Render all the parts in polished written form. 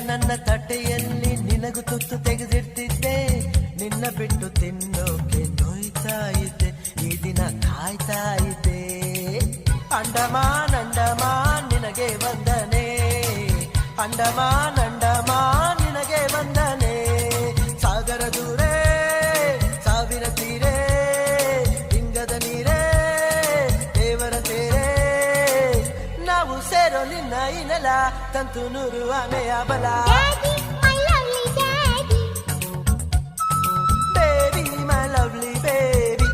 ನನ್ನ ತಟ್ಟೆಯಲ್ಲಿ ನಿನಗೂ ತುತ್ತು ತೆಗೆದಿಡ್ತಿದ್ದೆ, ನಿನ್ನ ಬಿಟ್ಟು ತಿನ್ನೋಕೆ ನೋಯ್ತಾ ಇದ್ದೆ, ಈ ದಿನ ಕಾಯ್ತಾ ಇದ್ದೆ. ಅಂಡಮಾನ್ ಅಂಡಮಾನ್ ನಿನಗೆ ವಂದನೆ, ಅಂಡಮಾನ್ ಅಂಡಮಾನ್ ನಿನಗೆ ವಂದನೆ. ಸಾಗರ ದೂರೇ ಸಾವಿರ ತೀರೇ ಲಿಂಗದ ನೀರೇ ದೇವರ ತೇರೇ, ನಾವು ಸೇರೋ ನಿನ್ನ ಈ ನೆಲ ತಂತು ನೂರು ಆನೆಯ ಬಲ. Baby, my lovely baby.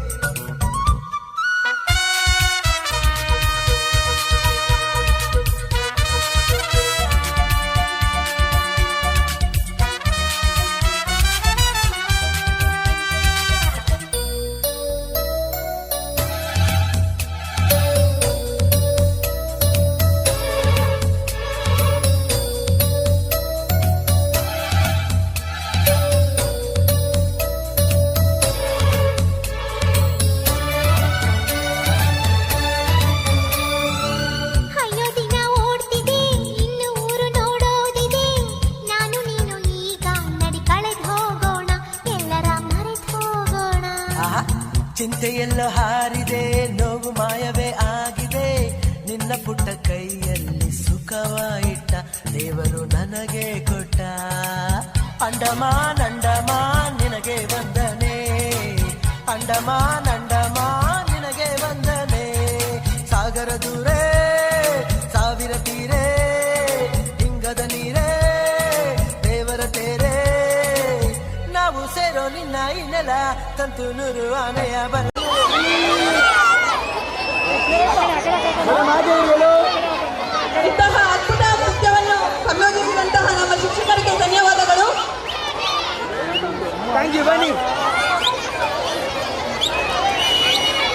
ಚಿಂತೆಯೆಲ್ಲೋ ಹಾರಿದೆ, ನೋವು ಮಾಯವೇ ಆಗಿದೆ, ನಿನ್ನ ಪುಟ್ಟ ಕೈಯಲ್ಲಿ ಸುಖವಾಯಿಟ್ಟ ದೇವರು ನನಗೆ ಕೊಟ್ಟ. ಅಂಡಮಾನ್ ಅಂಡಮಾನ್ ನಿನಗೆ ವಂದನೆ, ಅಂಡಮಾನ್ ಅಂಡಮಾನ್ ನಿನಗೆ ವಂದನೆ. ಸಾಗರ ದೂರೇ ಸಾವಿರ ತೀರೇ ಲಿಂಗದ ನೀರೇ ದೇವರ ತೇರೇ, ನಾವು ಸೇರೋ ನಿನ್ನ ಈ ನೆಲ ತಂತು ನೂರು ಆನೆಯ ಬಲ. ಇಂತಹ